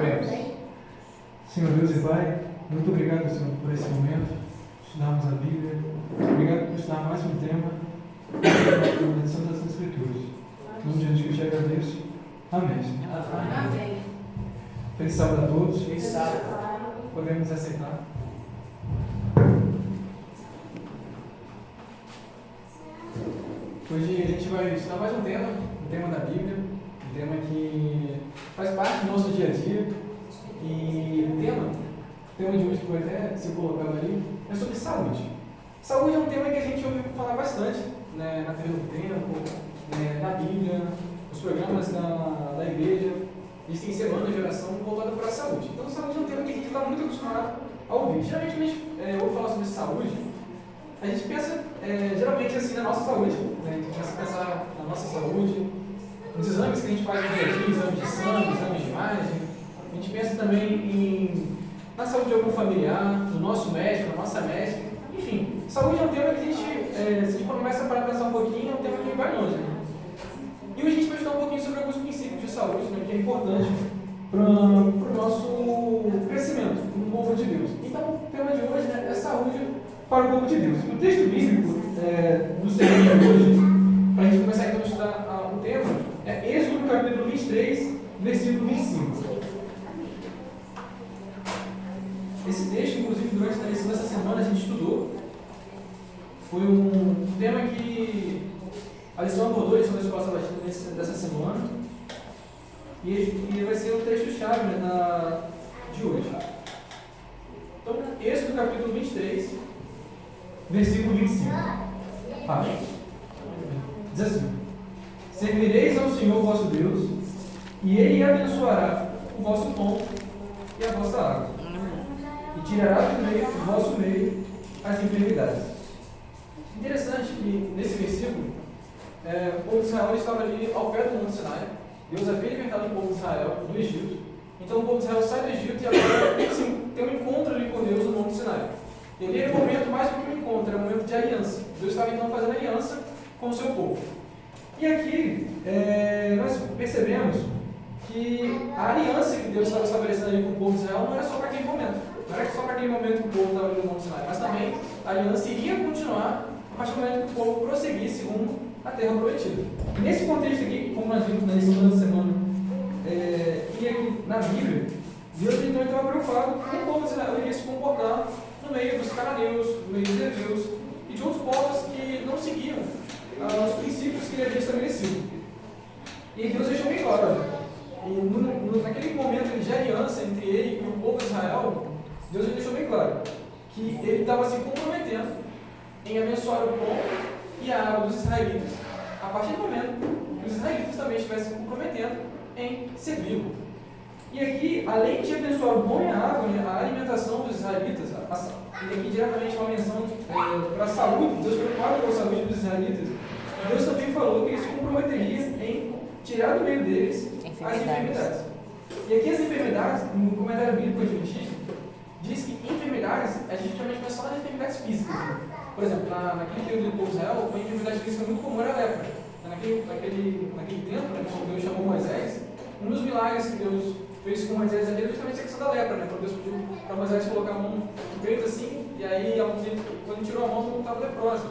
Oremos. Senhor Deus e Pai, muito obrigado, Senhor, por esse momento, estudarmos a Bíblia. Obrigado por estudar mais um tema da medição das Escrituras. Em nome de Jesus que eu te agradeço. Amém, Senhor. Amém. Feliz sábado a todos. Feliz sábado. Podemos aceitar. Hoje a gente vai estudar mais um tema da Bíblia, um tema que faz parte do nosso dia a dia. E o tema de hoje que foi até ser colocado ali, é sobre saúde. Saúde é um tema que a gente ouve falar bastante, né, na TV do Tempo, né, na Bíblia, nos programas da igreja. Existem semanas de oração voltada para a saúde. Então, saúde é um tema que a gente está muito acostumado a ouvir. Geralmente, quando a gente ouve falar sobre saúde, a gente pensa geralmente assim na nossa saúde. Né? A gente começa a pensar na nossa saúde, nos exames que a gente faz no dia a dia, exames de sangue, exames de imagem. A gente pensa também na saúde de algum familiar, no nosso médico, na nossa médica. Enfim, saúde é um tema que a gente, se a gente começa a pensar um pouquinho, é um tema que vai longe. Né? E hoje a gente vai estudar um pouquinho sobre alguns princípios de saúde, né, que é importante para o nosso crescimento no povo de Deus. Então, o tema de hoje, né, é saúde para o povo de Deus. O texto bíblico do sermão de hoje, para a gente começar então a estudar o tema, é Êxodo capítulo 23, versículo 25. Esse texto, inclusive, durante a lição dessa semana a gente estudou. Foi um tema que a lição abordou, a lição da escola sabatina dessa semana. E vai ser o texto-chave, né, de hoje. Então, Êxodo capítulo 23, versículo 25. Diz assim: Servireis ao Senhor vosso Deus, e Ele abençoará o vosso pão e a vossa água, e tirará do vosso meio as enfermidades. Interessante que nesse versículo, o povo de Israel estava ali ao pé do Monte Sinai. Deus havia libertado o povo de Israel do Egito. Então o povo de Israel sai do Egito e agora tem um encontro ali com Deus no Monte Sinai. E ali era um momento mais do que um encontro, era um momento de aliança. Deus estava então fazendo aliança com o seu povo. E aqui nós percebemos que a aliança que Deus estava estabelecendo ali com o povo de Israel não era só para aquele momento. Não era só para aquele momento que o povo estava ali no Monte Sinai, mas também a aliança iria continuar a partir do momento que o povo prosseguisse rumo à terra prometida. E nesse contexto aqui, como nós vimos na lição da semana, e aqui na Bíblia, Deus então estava preocupado com o povo de Israel iria se comportar no meio dos cananeus, no meio dos heveus e de outros povos que não seguiam os princípios que ele havia estabelecido. E Deus deixou bem claro, naquele momento de aliança entre ele e o povo de Israel, Deus deixou bem claro que ele estava se comprometendo em abençoar o pão e a água dos israelitas, a partir do momento que os israelitas também estivessem se comprometendo em servi-lo. E aqui, além de abençoar o pão e a água, a alimentação dos israelitas, e aqui diretamente uma menção para a saúde, Deus preocupado com a saúde dos israelitas, Deus também falou que ele se comprometeria em tirar do meio deles as enfermidades. E aqui as enfermidades, no comentário bíblico adventista, diz que enfermidades, a gente geralmente pensa só nas enfermidades físicas. Por exemplo, naquele período do povo de Israel, uma enfermidade física muito comum era a lepra. Naquele tempo, né, quando Deus chamou Moisés, um dos milagres que Deus fez com Moisés era justamente a questão da lepra. Né? Quando Deus pediu para Moisés colocar a mão no peito assim, e aí quando ele tirou a mão, todo mundo estava leproso.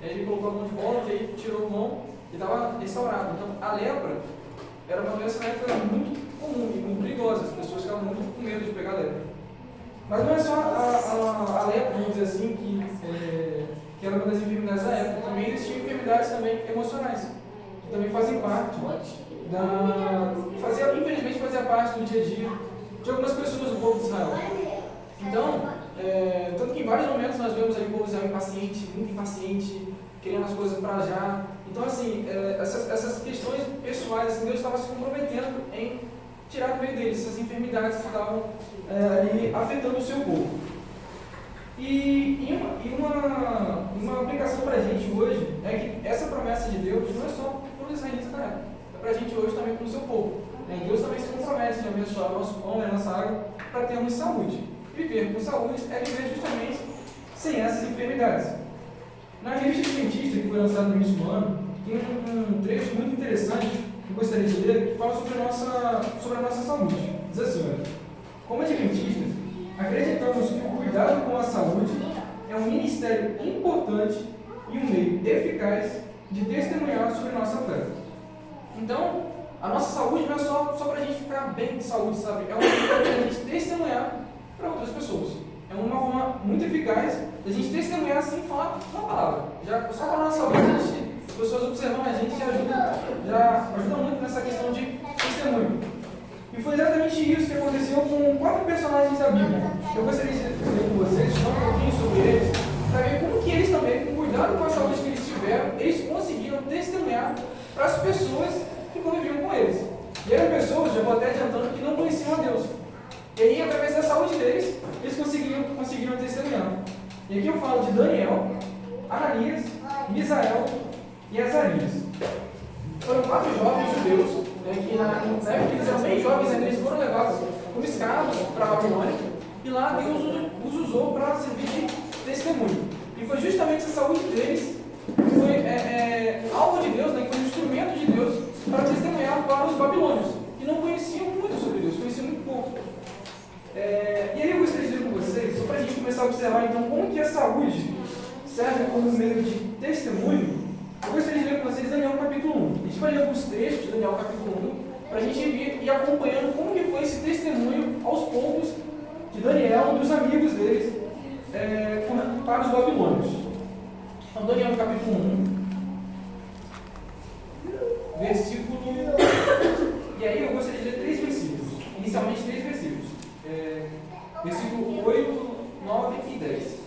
Aí ele colocou a mão de volta, e aí tirou a mão e estava restaurado. Então, a lepra era uma doença na época muito comum e muito perigosa. As pessoas ficavam muito com medo de pegar a lepra. Mas não é só a lepra, vamos dizer assim, que era uma das enfermidades da época. Também existiam enfermidades também emocionais, que também fazem parte infelizmente fazia parte do dia a dia de algumas pessoas do povo de Israel. Então, tanto que em vários momentos nós vemos ali o povo de Israel impaciente, muito impaciente, querendo as coisas para já. Então, assim, essas questões pessoais, assim, Deus estava se comprometendo em tirar do meio deles essas enfermidades que estavam ali afetando o seu povo. E uma aplicação para a gente hoje é que essa promessa de Deus não é só para os israelitas da época, é para a gente hoje também para o seu povo. Deus também se compromete em abençoar o nosso pão e a nossa água para termos saúde. Viver com saúde é viver justamente sem essas enfermidades. Na revista Adventista, que foi lançada no início do ano, tem um trecho muito interessante que eu gostaria de ler, que fala sobre a nossa saúde. Diz Diz assim, olha, como adventistas, acreditamos que o cuidado com a saúde é um ministério importante e um meio eficaz de testemunhar sobre nossa fé. Então, a nossa saúde não é só para a gente ficar bem de saúde, sabe? É uma forma de a gente testemunhar para outras pessoas. É uma forma muito eficaz de a gente testemunhar sem falar uma palavra. Só para a nossa saúde, as pessoas observando a gente já ajuda muito nessa questão de testemunho. E foi exatamente isso que aconteceu com 4 personagens da Bíblia. Eu gostaria de ler com vocês, falar um pouquinho sobre eles, para ver como que eles também, com cuidado com a saúde que eles tiveram, eles conseguiram testemunhar para as pessoas que conviviam com eles. E eram pessoas, já vou até adiantando, que não conheciam a Deus. E aí, através da saúde deles, eles conseguiram testemunhar. E aqui eu falo de Daniel, Ananias, Misael e Azarias. Foram 4 jovens judeus, que na época eles eram bem jovens, eles foram levados como escravos para a Babilônia, e lá Deus os usou para servir de testemunho. E foi justamente a saúde deles que foi alvo de Deus, que foi um instrumento de Deus para testemunhar para os babilônios, que não conheciam muito sobre Deus, conheciam muito pouco. E aí eu gostaria de dizer com vocês, só para a gente começar a observar então como que a saúde serve como meio de testemunho. Eu gostaria de ler com vocês Daniel capítulo 1. A gente vai ler alguns trechos de Daniel capítulo 1 para a gente ir acompanhando como que foi esse testemunho aos poucos de Daniel e dos amigos deles para os babilônios. Então, Daniel capítulo 1, versículo... E aí eu gostaria de ler 3 versículos. Inicialmente 3 versículos. Versículo 8, 9 e 10.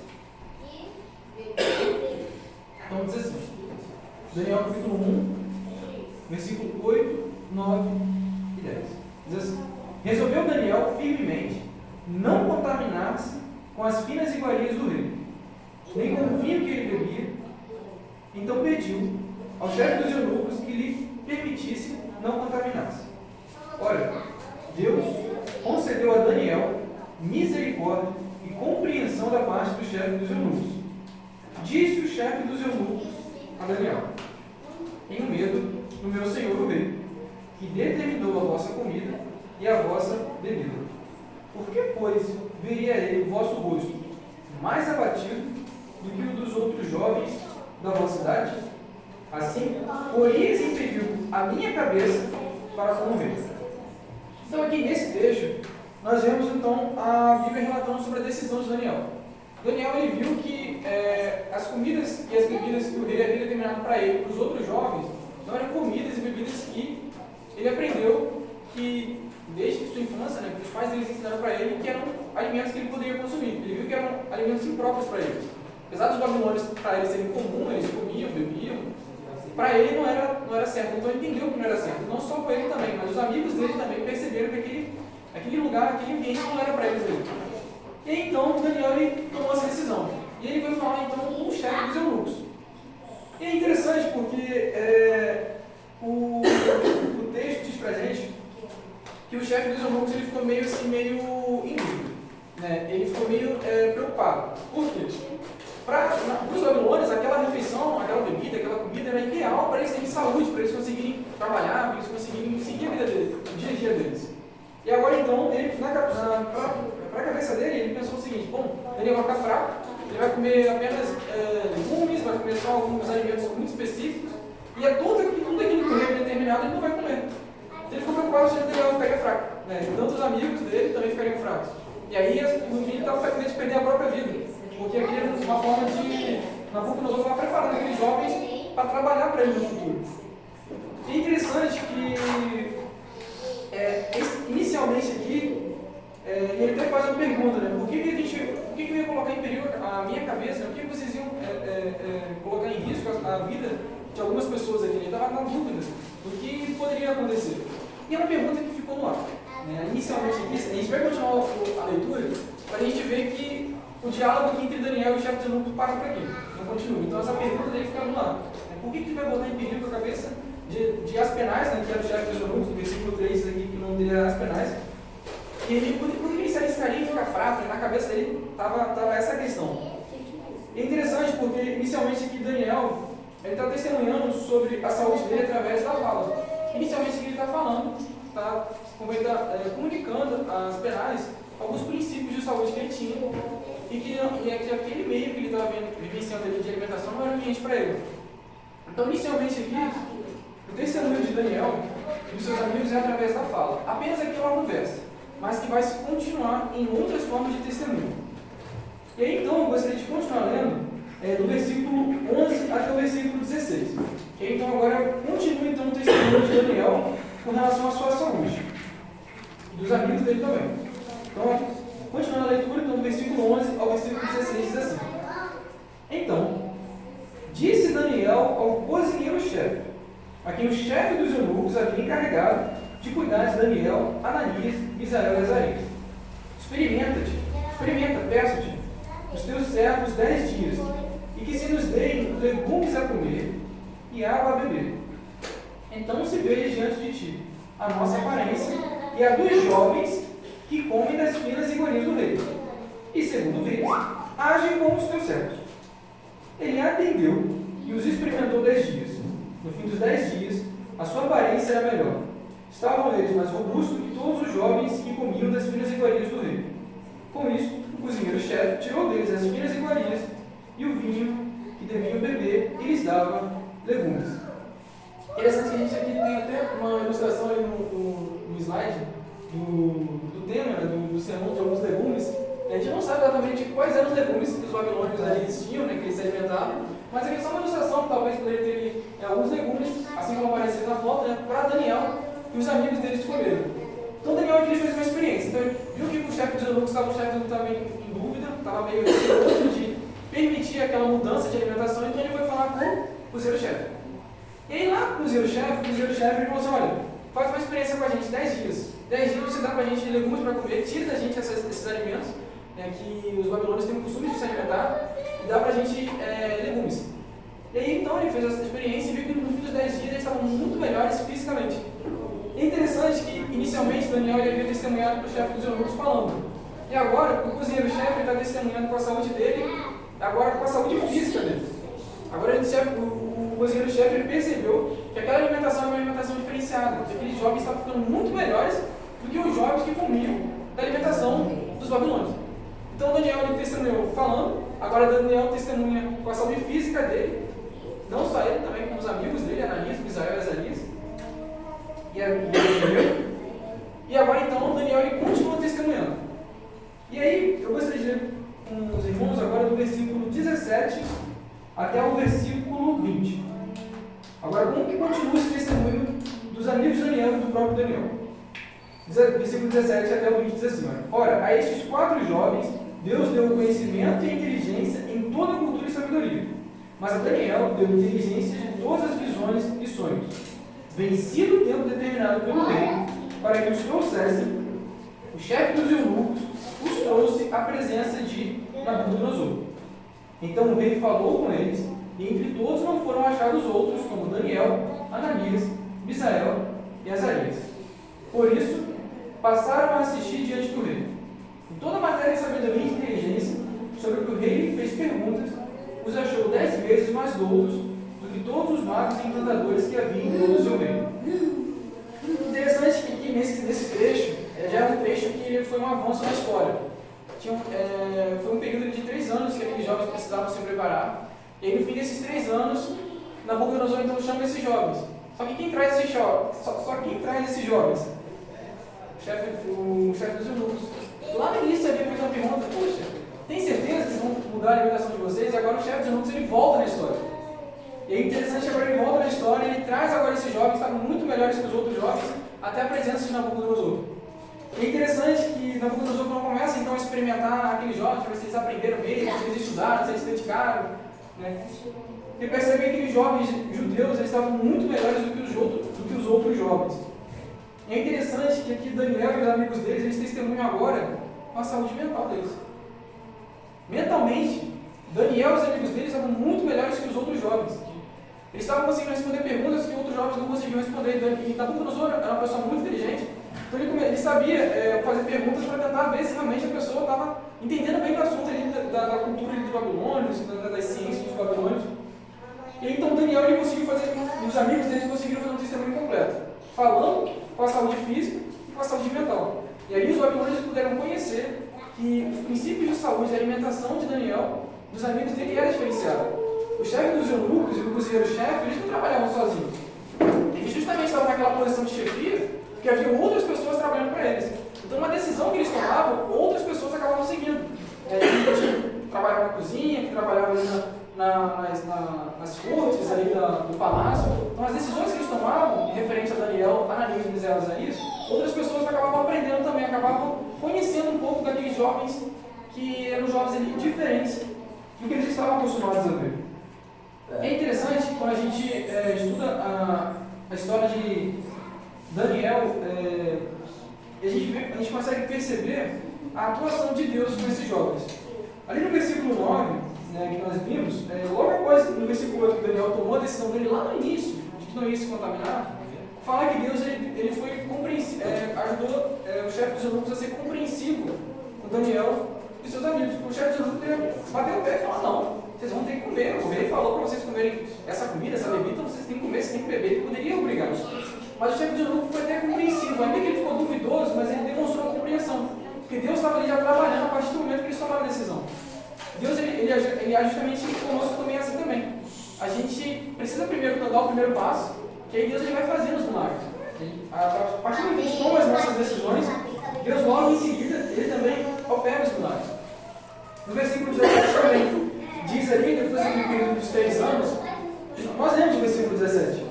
Então diz assim. Daniel capítulo 1, versículo 8, 9 e 10. Diz assim: resolveu Daniel firmemente não contaminar-se com as finas iguarias do rei, nem com o vinho que ele bebia. Então pediu ao chefe dos eunucos que lhe permitisse não contaminar-se. Ora, Deus concedeu a Daniel misericórdia e compreensão da parte do chefe dos eunucos. Disse o chefe dos eunucos a Daniel: tenho medo do meu senhor o rei, que determinou a vossa comida e a vossa bebida. Por que, pois, veria ele o vosso rosto mais abatido do que o dos outros jovens da vossa cidade? Assim, Orias impediu a minha cabeça para com o rei. Então, aqui nesse trecho, nós vemos então a Bíblia relatando sobre a decisão de Daniel. Daniel ele viu que as comidas e as bebidas que o rei havia determinado para ele, para os outros jovens, não eram comidas e bebidas que ele aprendeu que, desde sua infância, que os pais deles ensinaram para ele que eram alimentos que ele poderia consumir. Ele viu que eram alimentos impróprios para eles. Apesar dos babilônios, para eles serem comum, eles comiam, bebiam, para ele não era certo. Então ele entendeu que não era certo. Não só com ele também, mas os amigos dele também perceberam que aquele lugar, aquele ambiente não era para eles mesmo. E aí, então, Daniel tomou essa decisão. E ele foi falar, então, com o chefe dos eunucos. E é interessante porque o texto diz pra gente que o chefe dos eunucos ele ficou meio em dúvida. Ele ficou meio preocupado. Por quê? Para os babilônios, aquela refeição, aquela bebida, aquela comida era ideal para eles terem saúde, para eles conseguirem trabalhar, para eles conseguirem seguir a vida deles, o dia a dia deles. E agora, então, ele, para a cabeça dele, ele pensou o seguinte: bom, ele vai ficar fraco, ele vai comer apenas legumes, vai comer só alguns alimentos muito específicos, e tudo aquilo que ele havia determinado ele não vai comer. Então, ele ficou preocupado que Daniel ficaria fraco. Tanto os amigos dele também ficariam fracos. E aí, no fim, ele estava com medo de perder a própria vida, porque aquilo era uma forma de Nabucodonosor estava preparando aqueles jovens para trabalhar para ele no futuro. E é interessante que inicialmente aqui, ele até faz uma pergunta, por que eu ia colocar em perigo a minha cabeça, por que vocês iam colocar em risco a vida de algumas pessoas aqui? Ele estava na dúvida do que poderia acontecer. E é uma pergunta que ficou no ar. Inicialmente aqui, a gente vai continuar a leitura para a gente ver que o diálogo aqui entre Daniel e o chefe dos eunucos para por aqui, não continua. Então essa pergunta dele fica no ar. Por que vai botar em perigo a cabeça de Aspenaz, que era o chefe dos eunucos, no versículo 3 aqui, que não teria Aspenaz, e ele, por que ele se arriscaria em ficar fraco? Na cabeça dele estava essa questão. É interessante porque, inicialmente aqui, Daniel está testemunhando sobre a saúde dele através da fala. Inicialmente aqui ele está falando está comunicando às penais alguns princípios de saúde que ele tinha e que aquele meio que ele estava vivenciando ali de alimentação não era ambiente para ele. Então, inicialmente aqui, o testemunho de Daniel e dos seus amigos é através da fala. Apenas aqui é uma conversa, mas que vai se continuar em outras formas de testemunho. E aí, então, eu gostaria de continuar lendo do versículo 11 até o versículo 16. E aí, então, agora, continua então, o testemunho de Daniel com relação à sua saúde. E dos amigos dele também. Então, continuando a leitura, então, do versículo 11 ao versículo 16, diz assim. Então, disse Daniel ao cozinheiro-chefe, a quem o chefe dos eunucos havia encarregado de cuidar de Daniel, Ananias, Misael e Azarias. Experimenta, peço-te, os teus servos 10 dias, e que se nos deem legumes a comer e água a beber. Então se veja diante de ti a nossa aparência e a dos jovens que comem das finas iguarias do rei. E segundo vês, agem como os teus servos. Ele atendeu e os experimentou 10 dias. No fim dos 10 dias, a sua aparência era melhor. Estavam eles mais robustos que todos os jovens que comiam das finas iguarias do rei. Com isso, o cozinheiro-chefe tirou deles as finas iguarias e o vinho que deviam beber e lhes dava legumes. Interessante que a gente aqui tem até uma ilustração ali no slide do tema, do sermão de alguns legumes. A gente não sabe exatamente quais eram os legumes que os babilônicos ali tinham, né, que eles se alimentavam, mas aqui é só uma ilustração que talvez poderia ter alguns legumes, assim como apareceu na foto, né, para Daniel e os amigos deles comerem. Então Daniel aqui fez uma experiência. Então ele viu que o chefe dos eunucos estava meio em dúvida, estava meio receoso de permitir aquela mudança de alimentação, então ele foi falar com o cozinheiro-chefe. E aí lá com o cozinheiro-chefe falou assim, olha, faz uma experiência com a gente, 10 dias. 10 dias você dá para a gente legumes para comer, tira da gente esses alimentos, que os babilônios têm o costume de se alimentar, e dá para a gente legumes. E aí então ele fez essa experiência e viu que no fim dos 10 dias eles estavam muito melhores fisicamente. É interessante que inicialmente Daniel ele havia testemunhado para o chefe dos eunucos falando. E agora o cozinheiro-chefe está testemunhando com a saúde dele, agora com a saúde física dele. Agora o cozinheiro-chefe ele percebeu que aquela alimentação era uma alimentação diferenciada, que aqueles jovens estavam ficando muito melhores do que os jovens que comiam da alimentação dos babilônios. Então Daniel ele testemunhou falando, agora Daniel testemunha com a saúde física dele, não só ele, também com os amigos dele, Ananias, Misael e Azarias, e agora então Daniel ele continua testemunhando. E aí eu gostaria de ler com os irmãos agora do versículo 17 até o versículo 20. Agora como que continua esse testemunho dos amigos de Daniel e do próprio Daniel? Versículo 17 até o 20 diz assim, ora, a estes 4 jovens Deus deu conhecimento e inteligência em toda a cultura e sabedoria. Mas a Daniel deu inteligência de todas as visões e sonhos. Vencido o tempo determinado pelo rei, para que os trouxessem, o chefe dos eunucos os trouxe à presença de Nabucodonosor. Então o rei falou com eles, e entre todos não foram achados outros, como Daniel, Ananias, Misael e Azarias. Por isso, passaram a assistir diante do rei. Em toda a matéria de sabedoria e inteligência, sobre o que o rei fez perguntas, os achou 10 vezes mais doutos do que todos os magos e encantadores que havia em todo o seu reino. Interessante que nesse trecho, já é um trecho que foi um avanço na história. Foi um período de 3 anos que aqueles jovens precisavam se preparar. E aí, no fim desses 3 anos, Nabucodonosor então chama esses jovens. Só que quem traz esses jovens? Só quem traz esses jovens? O chefe dos eunucos. Lá no início havia feito uma pergunta, poxa, tem certeza que vocês vão mudar a alimentação de vocês? E agora o chefe dos eunucos ele volta na história. E é interessante que agora ele volta na história, ele traz agora esses jovens, que estavam muito melhores que os outros jovens, até a presença de Nabucodonosor. E é interessante que Nabucodonosor não começa então a experimentar aqueles jovens, para ver se eles aprenderam mesmo, se eles estudaram, se eles se dedicaram. Né? Ele percebe que aqueles jovens judeus eles estavam muito melhores do que os outros jovens. E é interessante que aqui Daniel e os amigos deles, eles testemunham agora com a saúde mental deles. Mentalmente, Daniel e os amigos deles estavam muito melhores que os outros jovens. Eles estavam conseguindo responder perguntas que outros jovens não conseguiam responder. E Nabucodonosor era uma pessoa muito inteligente, então ele sabia fazer perguntas para tentar ver se realmente a pessoa estava entendendo bem o assunto ali da cultura dos babilônios, das ciências dos babilônios. E então Daniel ele conseguiu fazer, e os amigos dele conseguiram fazer um testemunho completo, falando com a saúde física e com a saúde mental. E aí os babilônios puderam conhecer que os princípios de saúde e alimentação de Daniel, dos amigos dele, era diferenciado. O chefe dos eunucos e o cozinheiro-chefe, eles não trabalhavam sozinhos. Eles justamente estavam naquela posição de chefia, porque havia outras pessoas trabalhando para eles. Então, uma decisão que eles tomavam, outras pessoas acabavam seguindo. Que trabalhava na cozinha, que trabalhava ali nas cortes ali do palácio. Então, as decisões que eles tomavam, referente a Daniel, Ananias, Misael e Azarias, outras pessoas acabavam aprendendo também, acabavam conhecendo um pouco daqueles jovens que eram jovens ali diferentes do que eles estavam acostumados a ver. É interessante quando a gente estuda a história de Daniel, a gente consegue perceber a atuação de Deus com esses jovens. Ali no versículo 9, que nós vimos, logo após, no versículo 8, que Daniel tomou a decisão dele lá no início, de que não ia se contaminar, fala que Deus ele foi compreensivo, ajudou o chefe dos eunucos a ser compreensivo com Daniel e seus amigos. O chefe dos eunucos bateu o pé e falou: não, vocês vão ter que comer. O rei falou para vocês comerem essa comida, essa bebida, então vocês têm que comer, vocês têm que beber. Ele poderia obrigá-los. Mas o chefe dos eunucos foi até compreensivo, ainda que ele ficou duvidoso, mas ele demonstrou a compreensão. Porque Deus estava ali já trabalhando a partir do momento que eles tomaram a decisão. Deus ele age justamente conosco também assim também. A gente precisa primeiro dar o primeiro passo, que aí Deus ele vai fazendo os milagres. A partir do momento que a gente toma as nossas decisões, Deus logo em seguida, ele também opera os milagres. No versículo 17 também, diz ali, depois do período dos 3 anos, nós lemos o versículo 17,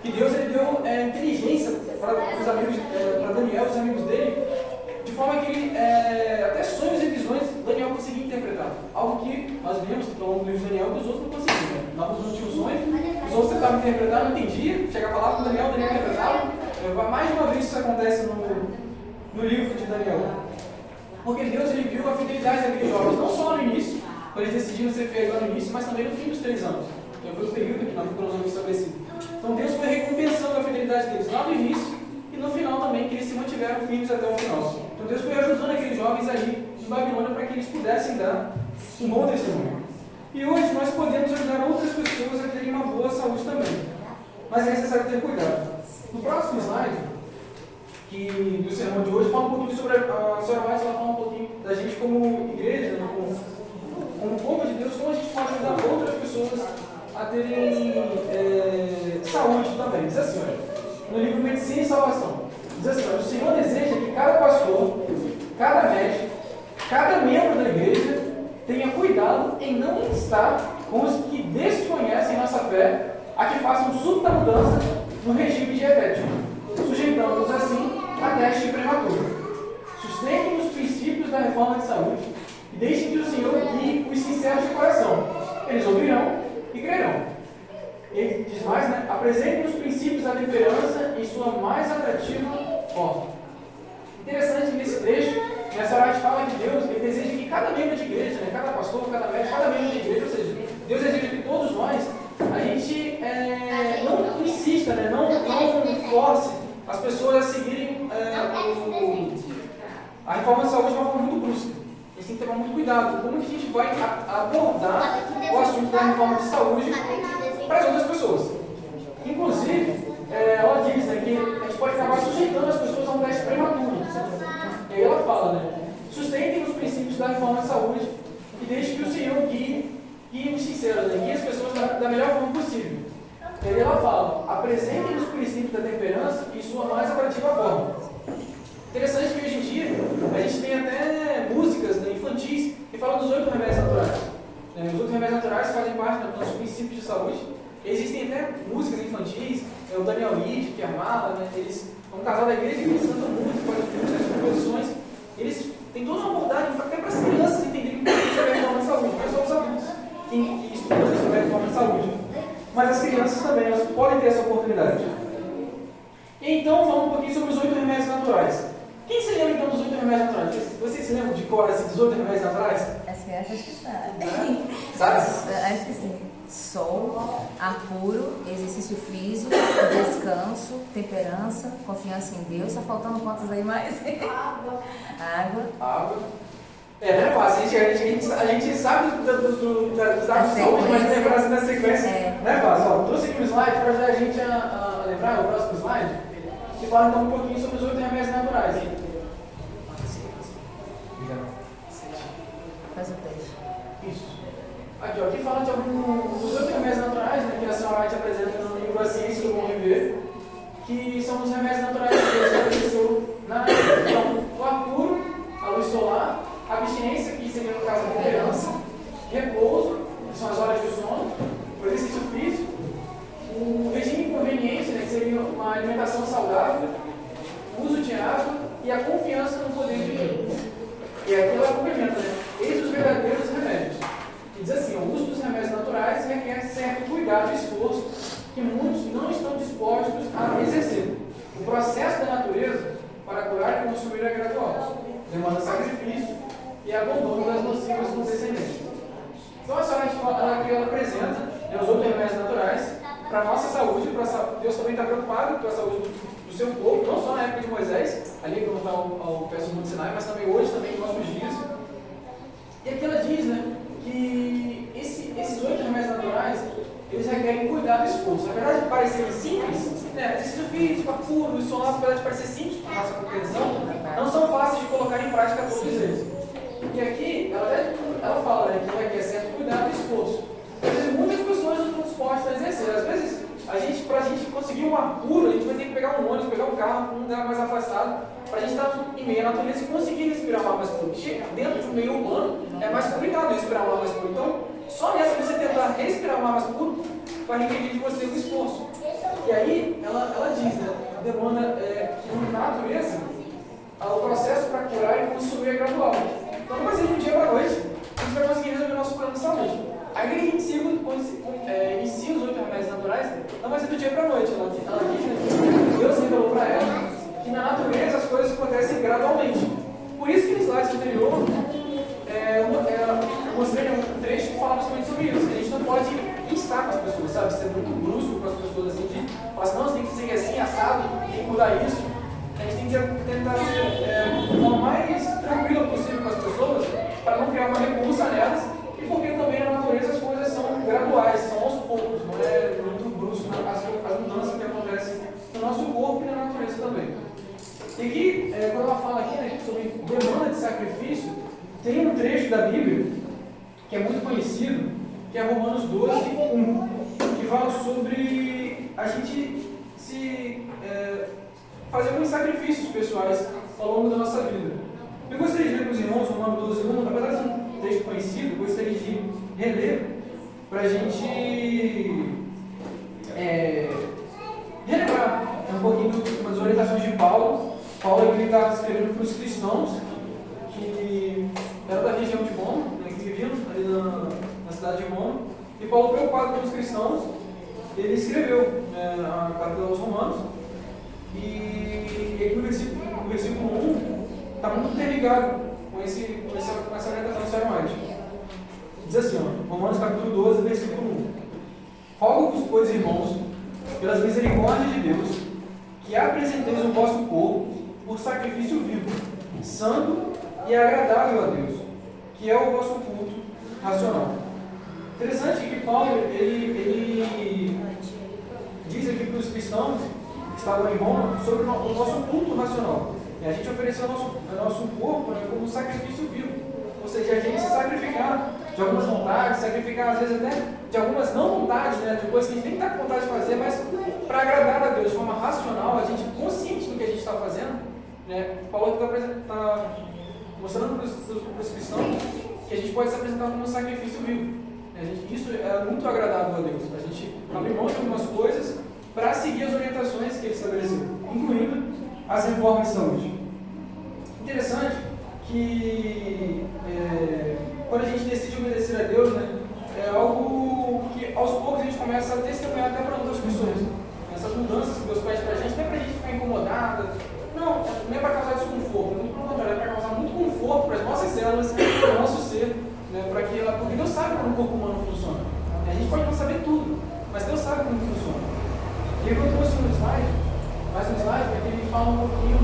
que Deus ele deu inteligência para os amigos, para Daniel e os amigos dele, de forma que ele, até sonhos e visões Daniel conseguia interpretar. Algo que nós vemos ao longo do livro de Daniel que os outros não conseguiam. Nabucodonosor tinha um sonho, os outros tentavam interpretar, não entendiam, chegava lá com Daniel interpretava. Mais de uma vez isso acontece no livro de Daniel. Porque Deus ele viu a fidelidade daqueles jovens, não só no início, quando eles decidiram ser fiéis lá no início, mas também no fim dos 3 anos. Que foi o período que Nabucodonosor foi estabelecido. Então Deus foi recompensando a fidelidade deles lá no início e no final também, que eles se mantiveram firmes até o final. Então Deus foi ajudando aqueles jovens ali em Babilônia para que eles pudessem dar um bom testemunho. E hoje nós podemos ajudar outras pessoas a terem uma boa saúde também. Mas é necessário ter cuidado. No próximo slide, que do sermão de hoje, fala um pouquinho sobre a senhora Márcia, ela fala um pouquinho da gente como igreja, como povo de Deus, como a gente pode ajudar outras pessoas a terem saúde também. Diz assim, olha, no livro Medicina e Salvação, diz assim, olha, o Senhor deseja que cada pastor, cada médico, cada membro da igreja tenha cuidado em não estar com os que desconhecem nossa fé, a que façam súbita mudança no regime dietético, sujeitando-os assim a teste prematuro. Sustentem os princípios da reforma de saúde e deixem que o Senhor guie os sinceros de coração. Eles ouvirão e crerão. Ele diz mais, né? Apresentem os princípios da temperança em sua mais atrativa forma. Interessante nesse trecho, nessa hora a gente fala que Deus ele deseja que cada membro de igreja, né? Cada pastor, cada médico, cada membro de igreja, ou seja, Deus deseja que todos nós, a gente não insista, né? não force as pessoas a seguirem a reforma de saúde de uma forma muito brusca. A gente tem que tomar muito cuidado. Como que a gente vai abordar o assunto da reforma de saúde para as outras pessoas? Inclusive, ela diz, né, que a gente pode acabar sujeitando as pessoas a um teste prematuro. E aí ela fala, né? Sustentem os princípios da reforma de saúde e deixe que o Senhor guie os sinceros, né? Guie as pessoas da melhor forma possível. E aí ela fala, apresentem os princípios da temperança em sua mais atrativa forma. Interessante que hoje em dia a gente tem até músicas, né, infantis que falam dos 8 remédios naturais. Os 8 remédios naturais fazem parte dos nossos princípios de saúde. Existem até músicas infantis, o Daniel Reed, que é a Marla, né, eles é um casal da igreja que eles cantam muito, fazem as composições. Eles têm toda uma abordagem até para as crianças entenderem um pouco sobre a reforma de saúde, mas só os adultos que estudam sobre a reforma de saúde. Mas as crianças também, elas podem ter essa oportunidade. E então, falando um pouquinho sobre os 8 remédios naturais. Quem se lembra então dos 8 remédios naturais? Vocês se lembram de cor assim, dos 8 remédios naturais? As crianças que sabem. Sabe? Acho que sim. Sol, ar puro, exercício físico, descanso, temperança, confiança em Deus. Está faltando quantos aí mais? Água. Não é fácil. A gente sabe dos dados de saúde, mas lembrar assim da sequência não é fácil. Trouxe aqui um slide para ajudar a gente a lembrar o próximo slide. que fala então um pouquinho sobre os 8 remédios naturais. Faz o teste. Isso. Aqui, ó, aqui fala de alguns dos 8 remédios naturais, né, que a senhora White apresenta no livro A Ciência do Bom Viver, que são os remédios naturais que Deus estabeleceu na natureza. Então, o ar puro, a luz solar, a abstinência, que seria no caso a temperança, repouso, que são as horas de sono, o exercício físico, o regime conveniente, né, que seria uma alimentação saudável, o uso de água e a confiança no poder de Deus. E aqui ela complementa, né? Eis os verdadeiros remédios. E diz assim, o uso dos remédios naturais requer certo cuidado e esforço que muitos não estão dispostos a exercer. O processo da natureza para curar e construir é gradual. Demanda sacrifício e abandono das nocivas dos descendentes. Então a senhora aqui ela apresenta, né, os outros remédios naturais para a nossa saúde. Deus também está preocupado com a saúde do seu povo, não só na época de Moisés, ali quando está ao pé do Monte Sinai, mas também hoje, também em nossos dias. E aqui ela diz, né, que esses 8 remédios naturais, eles requerem cuidado e esforço. Na verdade, parecerem simples, né, exercício físico, puro e solar, apesar de parecer simples para a nossa compreensão, não são fáceis de colocar em prática todos eles. E aqui, ela fala, né, que requer certo cuidado e esforço. Às vezes, muitas pessoas não estão dispostas a exercer. Às vezes, para a gente conseguir um ar puro, a gente vai ter que pegar um ônibus, pegar um carro, um lugar mais afastado, para a gente estar em meio à natureza e conseguir respirar um ar mais puro. Dentro de um meio humano, é mais complicado respirar um ar mais puro. Então, só nessa você tentar respirar um ar mais puro, vai requerer de você um esforço. E aí, ela diz, né, demanda que na natureza, o processo para curar e construir é gradual. Então, não vai ser de um dia para a noite, a gente vai conseguir resolver o nosso plano de saúde. A igreja inicia os 8 remédios naturais, não vai ser do dia para a noite. Ela diz, né, que Deus revelou para ela que na natureza as coisas acontecem gradualmente. Por isso que no slide anterior, eu mostrei um trecho que fala justamente sobre isso, que a gente não pode instar com as pessoas, sabe? Ser muito brusco com as pessoas, assim, de falar assim, não, você tem que seguir assim, assado, tem que mudar isso. A gente tem que tentar ser o mais tranquilo possível com as pessoas, para não criar uma repulsa nelas, e porque também na natureza as coisas são graduais, são aos poucos, não é muito brusco as mudanças que acontecem no nosso corpo e na natureza também. E aqui, quando ela fala aqui, né, sobre demanda de sacrifício, tem um trecho da Bíblia que é muito conhecido, que é Romanos 12, 1, que fala sobre a gente fazer alguns sacrifícios pessoais ao longo da nossa vida. Eu gostaria de ler para os irmãos Romanos 12, 1, apesar de ser um texto conhecido, eu gostaria de reler para a gente relembrar um pouquinho das orientações de Paulo. Paulo ele está escrevendo para os cristãos que eram da região de Roma, né, que viviam ali na cidade de Roma. E Paulo, preocupado com os cristãos, ele escreveu a carta aos Romanos. E aqui no versículo 1 está muito interligado com essa orientação de Sarah White. Diz assim, ó, Romanos capítulo 12, versículo 1. Rogo-vos, pois, irmãos, pelas misericórdias de Deus, que apresenteis o vosso corpo por sacrifício vivo, santo e agradável a Deus, que é o vosso culto racional. Interessante que Paulo ele diz aqui para os cristãos que estavam em Roma sobre o nosso culto racional. E a gente ofereceu o nosso corpo, né, como um sacrifício vivo. Ou seja, a gente se sacrificar de algumas vontades, sacrificar às vezes até de algumas não vontades, né, de coisas que a gente nem está com vontade de fazer, mas para agradar a Deus de forma racional, a gente consciente do que a gente está fazendo. Né? Paulo está mostrando para os cristãos que a gente pode se apresentar como um sacrifício vivo. Isso é muito agradável a Deus. A gente abre mão de algumas coisas para seguir as orientações que ele estabeleceu, incluindo as reformas de saúde. Interessante que quando a gente decide obedecer a Deus, né, é algo que aos poucos a gente começa a testemunhar até para outras pessoas. Essas mudanças que Deus pede para a gente, não é para a gente ficar incomodada, não é para causar desconforto, muito pelo contrário, é para causar muito conforto para as nossas células, para o nosso ser, né, porque Deus sabe como o corpo humano funciona. A gente pode não saber tudo, mas Deus sabe como funciona. E eu trouxe mais um slide, que ele fala um pouquinho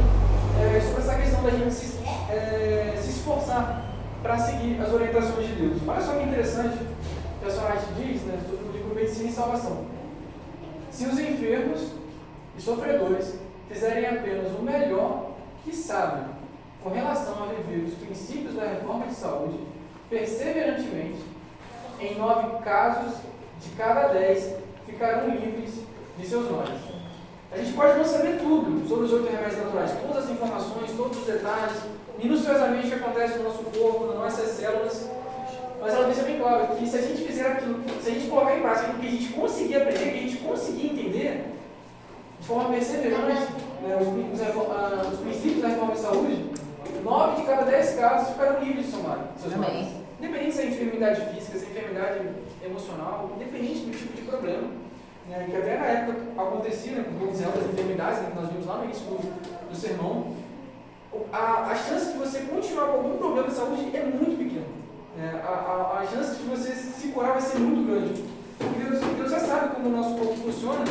sobre essa questão da gente se esforçar para seguir as orientações de Deus. Olha só que interessante que a senhora diz, né, sobre o livro Medicina e Salvação. Se os enfermos e sofredores fizerem apenas o melhor que sabem com relação a viver os princípios da reforma de saúde, perseverantemente, em 9 casos de cada 10 ficarão livres de seus males. A gente pode não saber tudo sobre os 8 remédios naturais, todas as informações, todos os detalhes, minuciosamente o que acontece no nosso corpo, nas nossas células, mas ela deixa bem claro que se a gente fizer aquilo, se a gente colocar em prática aquilo que a gente conseguir aprender, que a gente conseguir entender, de forma perseverante, né, os princípios da reforma de saúde, 9 de cada 10 casos ficaram livres de seus males. Independente se é enfermidade física, se é enfermidade emocional, independente do tipo de problema, né, que até na época acontecia, né, com todas as enfermidades, né, que nós vimos lá no início do sermão, a chance de você continuar com algum problema de saúde é muito pequena. A chance de você se curar vai ser muito grande. Porque Deus já sabe como o nosso corpo funciona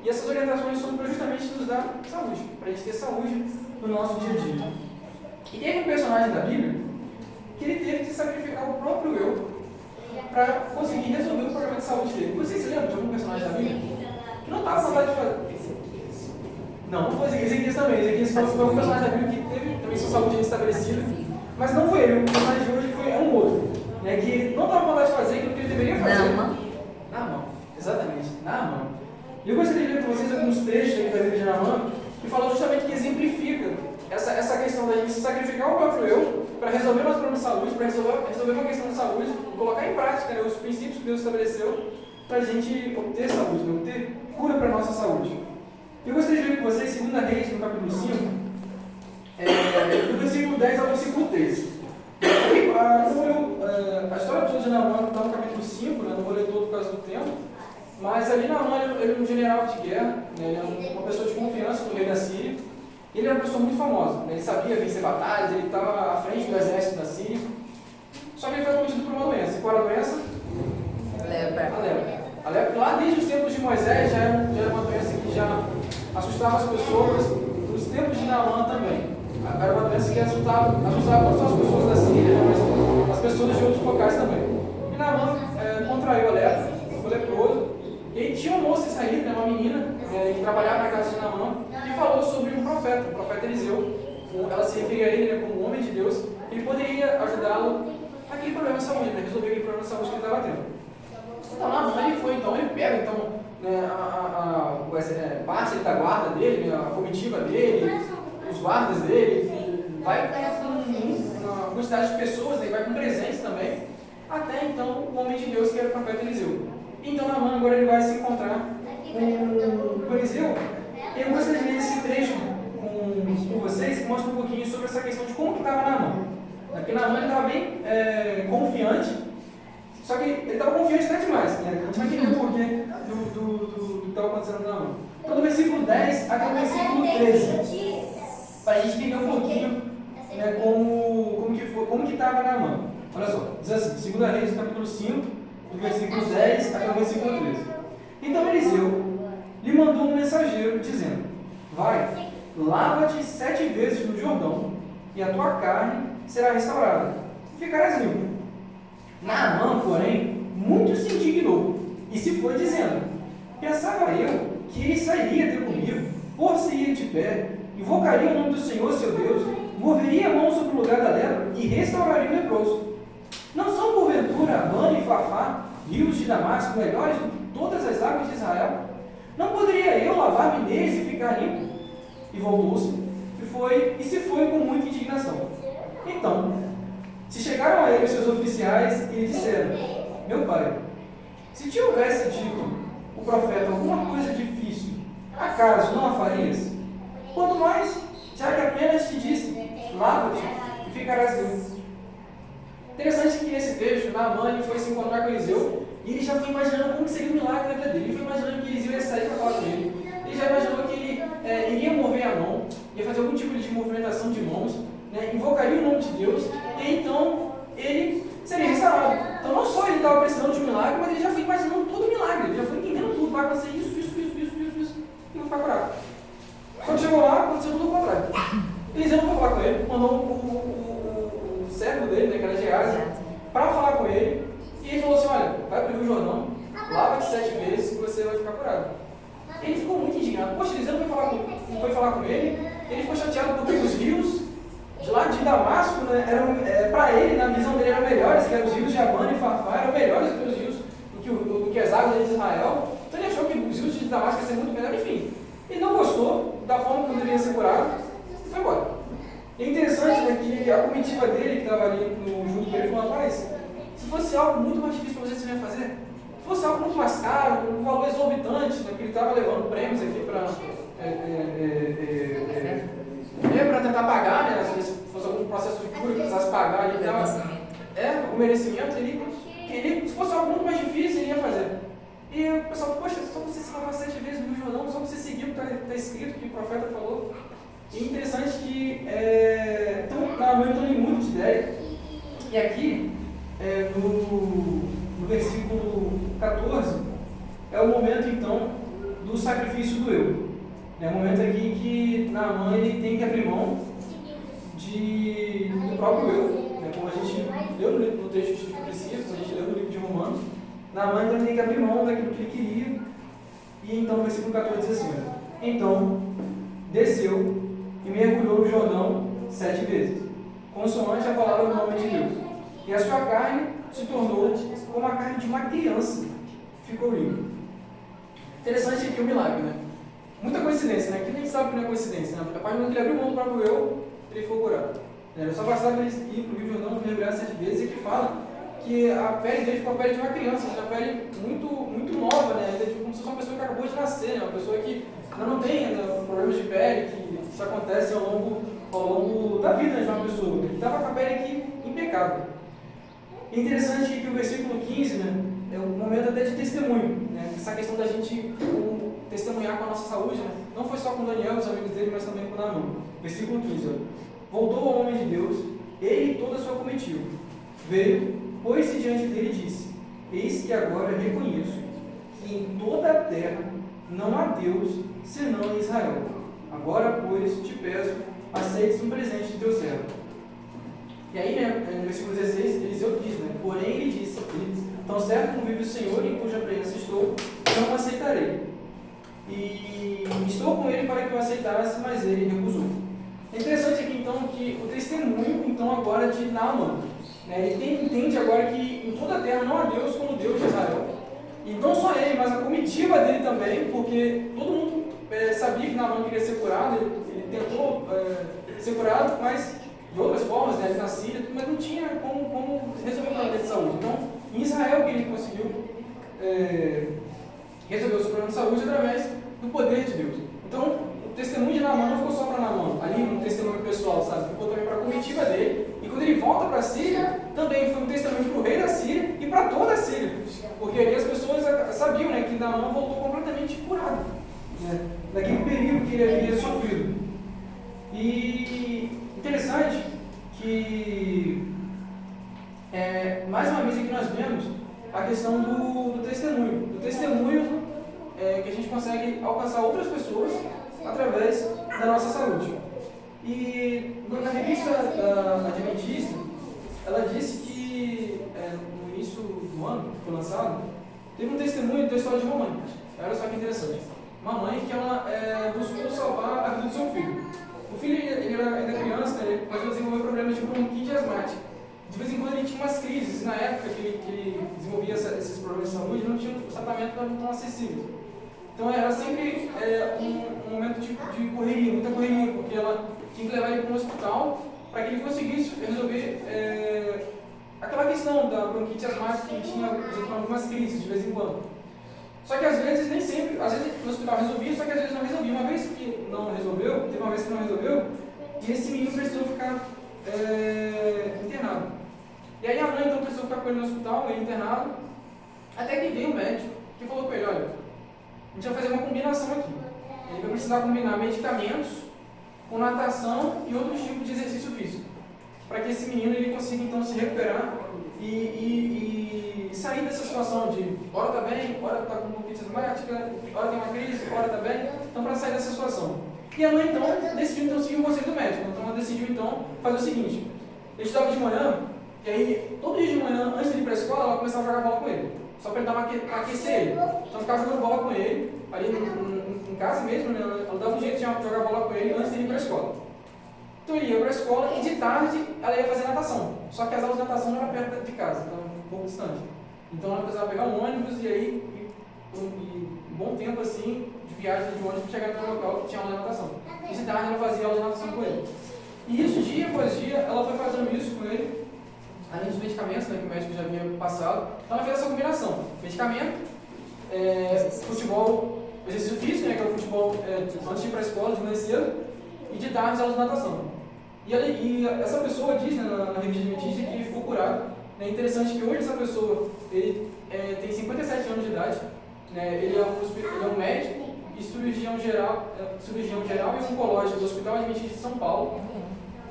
e essas orientações são para justamente nos dar saúde, para a gente ter saúde no nosso dia a dia. E teve um personagem da Bíblia que ele teve que sacrificar o próprio eu para conseguir resolver o problema de saúde dele. Vocês se lembram de algum personagem da Bíblia que não estava com vontade de fazer? Não foi Ezequias também. Ezequias foi um personagem da Bíblia que teve também sua saúde estabelecida, mas não foi ele. O personagem de hoje é um outro, né, que não estava com vontade de fazer aquilo que ele deveria fazer. Naamã. Exatamente, Naamã. E eu gostaria de ler com vocês alguns trechos da Bíblia de Naamã que falam justamente que exemplifica essa questão da gente sacrificar o próprio eu para resolver nosso problema de saúde, para resolver uma questão de saúde, colocar em prática, né, os princípios que Deus estabeleceu para a gente obter saúde, né, obter cura para a nossa saúde. Eu gostaria de ler com vocês 2 Reis, no capítulo 5, do versículo 10 ao versículo 13. A história toda de Naamã está no capítulo 5, né, não vou ler todo por causa do tempo, mas ali Naamã ele é um general de guerra, né, ele é uma pessoa de confiança do rei da Síria. Ele era uma pessoa muito famosa, né? Ele sabia vencer batalhas, ele estava à frente do exército da Síria. Só que ele foi cometido por uma doença. E qual era a doença? A lepra. Lá desde os tempos de Moisés já era uma doença que já assustava as pessoas, nos tempos de Naamã também. Era uma doença que assustava não só as pessoas da Síria, mas as pessoas de outros locais também. E Naamã contraiu a lepra, ficou leproso. E aí tinha uma moça israelita, uma menina, que trabalhava na casa de Naamã, e falou sobre um profeta, o profeta Eliseu. Ela se referia a ele, né, como um homem de Deus, ele poderia ajudá-lo naquele problema de saúde, né, resolver aquele problema de saúde que ele estava tendo. Então Naamã ele pega né, parte da guarda dele, né, a comitiva dele, os guardas dele, vai com uma quantidade de pessoas, né, vai com presentes também, até então o homem de Deus que era o profeta Eliseu. Então Naamã agora ele vai se encontrar com Eliseu. Eu gostaria de ler esse trecho com vocês, que mostra um pouquinho sobre essa questão de como que estava Naamã. Porque Naamã estava bem confiante, só que ele estava confiante até demais. Né? A gente vai entender o porquê do que estava acontecendo com Naamã. Então do versículo 10 até o versículo 13, para a gente entender um pouquinho, né, como que estava Naamã. Olha só, diz assim, 2 Reis, capítulo 5, do versículo 10 até o versículo 13. Então Eliseu lhe mandou um mensageiro, dizendo: vai, lava-te 7 vezes no Jordão, e a tua carne será restaurada, e ficarás limpo. Naamã, porém, muito se indignou, e se foi dizendo: pensava eu que ele sairia ter comigo, pôr-se-ia de pé, invocaria o nome do Senhor seu Deus, moveria a mão sobre o lugar da lepra, e restauraria o leproso. Não são porventura Abana e Fafá, rios de Damasco, melhores do que todas as águas de Israel? Não poderia eu lavar-me neles e ficar limpo? E voltou-se, e se foi com muita indignação. Então, se chegaram a ele os seus oficiais e lhe disseram: meu pai, se te houvesse dito o profeta alguma coisa difícil, acaso não a farias? Quanto mais, já que apenas te disse: lava-te e ficarás limpo. Interessante que nesse trecho, Naamã foi se encontrar com Eliseu e ele já foi imaginando como seria o milagre na vida dele. Ele foi imaginando que Eliseu ia sair para falar com ele. Ele já imaginou que ele iria mover a mão, ia fazer algum tipo de movimentação de mãos, né, invocaria o nome de Deus e então ele seria restaurado. Então não só ele estava precisando de um milagre, mas ele já foi imaginando todo o milagre. Ele já foi entendendo tudo. Vai acontecer isso, e vai ficar curado. Quando chegou lá, aconteceu tudo o contrário. Eliseu não foi falar com ele, mandou o servo dele, né, que era Geazi, para falar com ele, e ele falou assim: olha, vai para o Rio Jordão, lava-te 7 vezes e você vai ficar curado. Ele ficou muito indignado. Poxa, Eliseu não foi falar com ele, ele ficou chateado porque os rios de lá de Damasco, né, para ele, na visão dele, eram melhores, que eram os rios de Abana e Farfá, eram melhores do que os rios, do que as águas de Israel. Então ele achou que os rios de Damasco iam ser muito melhores, enfim. Ele não gostou da forma como deveria ser curado e foi embora. E é interessante, né, que a comitiva dele, que estava ali junto com ele, falou: rapaz, se fosse algo muito mais difícil para você ia fazer, se fosse algo muito mais caro, um valor exorbitante, né, que ele estava levando prêmios aqui para tentar pagar, né, se fosse algum processo de cura que precisasse pagar, ele dava o merecimento, ele, se fosse algo muito mais difícil, ele ia fazer. E o pessoal falou: poxa, só você se lavar 7 vezes no Rio Jordão, só você seguir o que está escrito, que o profeta falou. E interessante que então, Naamã entrou em muito de ideia. E aqui, no versículo 14, é o momento então do sacrifício do eu. É o momento aqui que Naamã ele tem que abrir mão do próprio eu. Né? Como a gente leu no texto de Profecia, como a gente leu no livro de Romanos, Naamã então tem que abrir mão daquilo que ele queria. E então o versículo 14 diz assim: então desceu e mergulhou no Jordão 7 vezes, consoante a palavra do homem de Deus. E a sua carne se tornou como a carne de uma criança, ficou limpa. Interessante aqui o milagre, né? Muita coincidência, né? Aqui nem sabe que não é coincidência, né? A partir do momento que ele abriu mão do próprio eu, ele ficou curado. Só bastava ele ir para o Rio Jordão, mergulhar 7 vezes, e aqui fala que a pele dele ficou a pele de uma criança, uma pele muito, muito nova, né? Tipo, como se fosse uma pessoa que acabou de nascer, né? Uma pessoa que não tem problemas de pele, que isso acontece ao longo da vida de uma pessoa. Ele estava com a pele aqui impecável. É interessante que o versículo 15, né, é um momento até de testemunho, né? Essa questão da gente testemunhar com a nossa saúde, né? Não foi só com Daniel e os amigos dele, mas também com Naamã. Versículo 15, voltou ao homem de Deus, ele e toda a sua comitiva. Veio, pôs-se diante dele e disse: eis que agora reconheço que em toda a terra não há Deus senão em Israel. Agora, pois, te peço, aceites um presente de teu servo. E aí, né, no versículo 16, Eliseu diz, né, porém ele disse: tão certo como vive o Senhor, em cuja presença estou, não o aceitarei. E estou com ele para que o aceitasse, mas ele recusou. É interessante aqui, então, que o testemunho, então, agora de Naamã, né, ele entende agora que em toda a terra não há Deus como Deus de Israel. E não só ele, mas a comitiva dele também, porque todo mundo sabia que Naamã queria ser curado, ele tentou ser curado, mas de outras formas, né, na Síria, mas não tinha como resolver o problema de saúde. Então, em Israel que ele conseguiu resolver o seu problema de saúde através do poder de Deus. Então, o testemunho de Naamã não ficou só para Naamã, ali no testemunho pessoal, sabe? Ficou também para a comitiva dele. E quando ele volta para a Síria, também foi um testemunho para o rei da Síria e para toda a Síria. Porque ali as pessoas sabiam, né, que Naamã voltou completamente curado, né, daquele perigo que ele havia sofrido. E interessante que, mais uma vez aqui nós vemos a questão do testemunho. Do testemunho que a gente consegue alcançar outras pessoas através da nossa saúde. E na revista Adventista, ela disse que no início do ano, que foi lançado, teve um testemunho da história de uma mãe. Olha só que interessante. Uma mãe que ela buscou salvar a vida do seu filho. O filho ele era ainda criança, né, mas ele desenvolveu problemas de bronquite asmática. De vez em quando ele tinha umas crises. Na época que ele desenvolvia esses problemas de saúde, não tinha um tratamento tão acessível. Então era sempre um momento de correria, muita correria, porque ela tinha que levar ele para um hospital para que ele conseguisse resolver aquela questão da bronquite asmática, que ele tinha algumas crises de vez em quando. Só que às vezes, nem sempre, às vezes no hospital resolvia, só que às vezes não resolvia. Uma vez que não resolveu, teve uma vez que não resolveu, e esse menino precisou ficar internado. E aí a mãe então precisou ficar com ele no hospital, ele internado, até que veio um médico que falou com ele: olha, a gente vai fazer uma combinação aqui. Ele vai precisar combinar medicamentos com natação e outros tipos de exercício físico, para que esse menino ele consiga então se recuperar e sair dessa situação de hora está bem, hora está com bronquite asmática, hora tem uma crise, hora está bem, então para sair dessa situação. E a mãe então decidiu então seguir o conselho do médico. Então ela decidiu então fazer o seguinte: ele estudava de manhã, e aí todo dia de manhã, antes de ir para a escola, ela começava a jogar bola com ele, só para ele dar aquecer ele. Então ficava jogando bola com ele, ali no casa mesmo, né, ela dava um jeito de jogar bola com ele antes de ir para a escola. Então ele ia para a escola e de tarde ela ia fazer natação. Só que as aulas de natação não eram perto de casa, então um pouco distante. Então ela precisava pegar um ônibus e aí, um bom tempo assim, de viagem de ônibus para chegar no local que tinha aula de natação. E de tarde ela fazia aula de natação com ele. E isso, dia após dia, ela foi fazendo isso com ele, além dos medicamentos, né, que o médico já havia passado. Então ela fez essa combinação: medicamento, futebol, exercício físico, né, que é o futebol antes de ir para a escola, de manhã cedo, e de tarde aulas de natação. E essa pessoa diz, né, na revista adventista, que ele ficou curado. É interessante que hoje essa pessoa ele, tem 57 anos de idade, né, ele é um médico e cirurgião geral e oncológico do Hospital Adventista de São Paulo.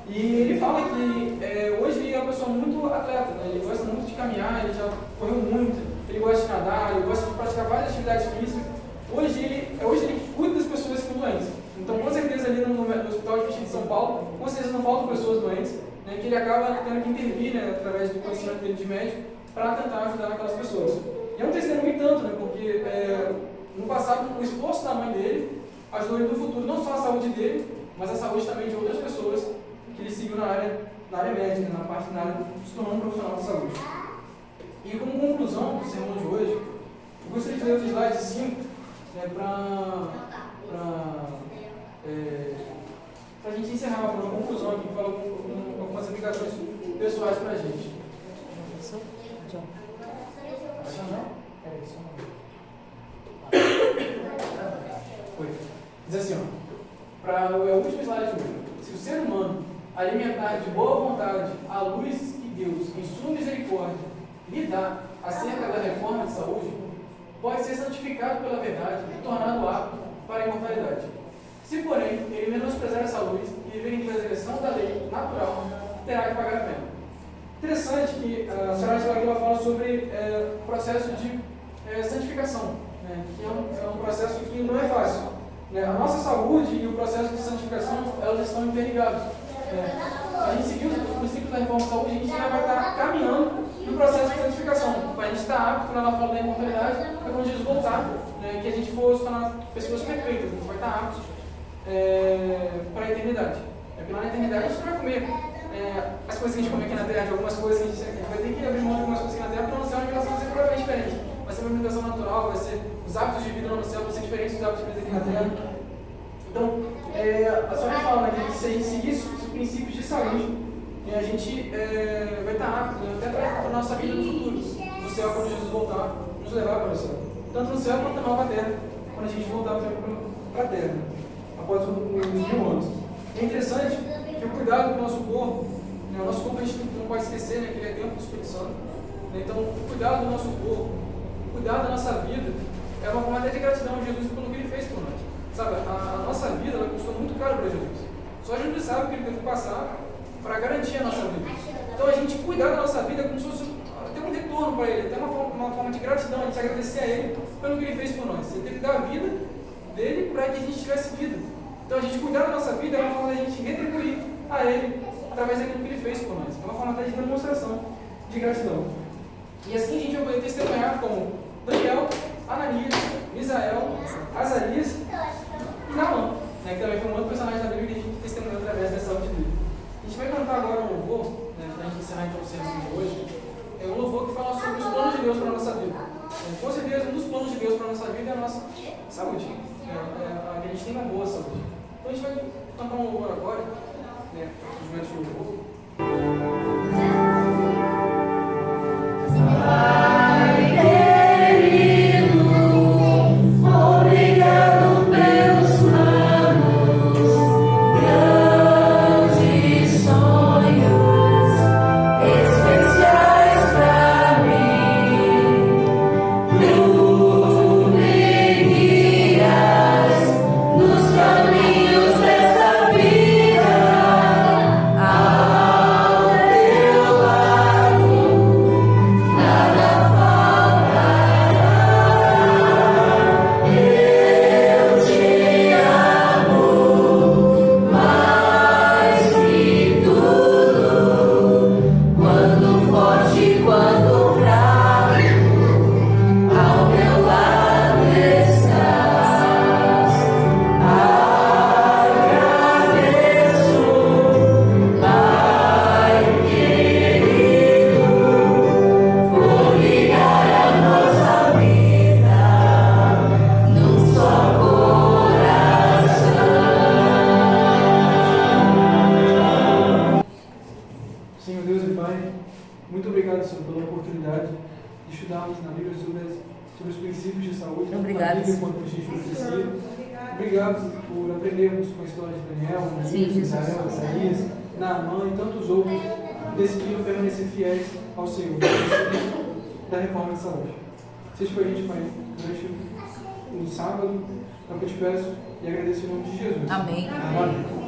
E ele fala que hoje ele é uma pessoa muito atleta, né, ele gosta muito de caminhar, ele já correu muito, ele gosta de nadar, ele gosta de praticar várias atividades físicas. Hoje ele cuida das pessoas que estão doentes. Então, com certeza, ali no Hospital Adventista de São Paulo, com certeza não faltam pessoas doentes, né, que ele acaba tendo que intervir, né, através do conhecimento dele de médico, para tentar ajudar aquelas pessoas. E é um testemunho tanto, né, porque no passado o esforço da mãe dele ajudou ele no futuro, não só a saúde dele, mas a saúde também de outras pessoas que ele seguiu na área médica, na parte da área, se tornando um profissional de saúde. E como conclusão do sermão de hoje, eu gostaria de ler os slides 5, né, para a gente encerrar uma conclusão aqui, falar com algumas aplicações pessoais para a gente. Diz assim, para o último slide de hoje: se o ser humano alimentar de boa vontade a luz que Deus, em sua misericórdia, lhe dá acerca da reforma de saúde, pode ser santificado pela verdade e tornado apto para a imortalidade. Se, porém, ele menosprezar essa luz e viver em transgressão da lei natural, terá que pagar a pena. Interessante que a senhora Angela fala sobre o processo de santificação, né, que é um processo que não é fácil. Né? A nossa saúde e o processo de santificação, elas estão interligadas. A gente seguiu os princípios da reforma de saúde, a gente já vai estar caminhando no processo de santificação. Para a gente estar apto, quando ela fala da imortalidade, é quando Jesus voltar, né, que a gente for se tornar pessoas perfeitas, a gente vai estar aptos para a eternidade. Porque lá na eternidade a gente não vai comer as coisas que a gente come aqui na terra, de algumas coisas que a gente vai ter que abrir mão de algumas coisas aqui na terra, para não ser uma alimentação vai ser provavelmente diferente. Vai ser uma alimentação natural, vai ser os hábitos de vida lá no céu vão ser diferentes dos hábitos de vida aqui na terra. Então, a senhora fala, né, que se a gente seguir os princípios de saúde, a gente vai estar apto, né, até para a nossa vida no futuro, no céu, quando Jesus voltar, nos levar para o céu. Tanto no céu quanto na nova terra, quando a gente voltar para a terra, após os 1000 anos. É interessante que o cuidado com o nosso corpo, né, o nosso corpo a gente não pode esquecer, né, que ele é templo do Espírito Santo. Né, então, o cuidado do nosso corpo, o cuidado da nossa vida, é uma forma até de gratidão a Jesus pelo que ele fez por nós. Sabe, a nossa vida ela custou muito caro para Jesus. Só a gente sabe o que ele teve que passar para garantir a nossa vida. Então, a gente cuidar da nossa vida é como se fosse ter um retorno para ele, ter uma forma de gratidão, a gente agradecer a ele pelo que ele fez por nós. Ele teve que dar a vida dele para que a gente tivesse vida. Então, a gente cuidar da nossa vida é uma forma de a gente retribuir a ele através daquilo que ele fez por nós. É uma forma até de demonstração de gratidão. E assim a gente vai poder testemunhar como Daniel, Ananias, Misael, Azarias e Naamã, né, que também foi um outro personagem da Bíblia que a gente testemunhou através da saúde dele. A gente vai cantar agora um louvor, né, para a gente encerrar então o sermão de hoje. É um louvor que fala sobre os planos de Deus para a nossa vida. Com certeza, um dos planos de Deus para a nossa vida é a nossa saúde. A gente tem uma boa saúde. Então a gente vai cantar um louvor agora, né, os momentos de louvor. Caminhos dessa vida, ao lições na Bíblia sobre os princípios de saúde, tanto Obrigada, na Bíblia Senhor. quanto no Instituto de Medicina. Obrigado por aprendermos com a história de Daniel, Sim, Elias, Jesus. Israel, Isaías, Naamã e tantos outros que decidiram permanecer fiéis ao Senhor, da reforma de saúde. Seja com a gente, Pai, durante o sábado, é o que eu te peço e agradeço em nome de Jesus. Amém. Amém.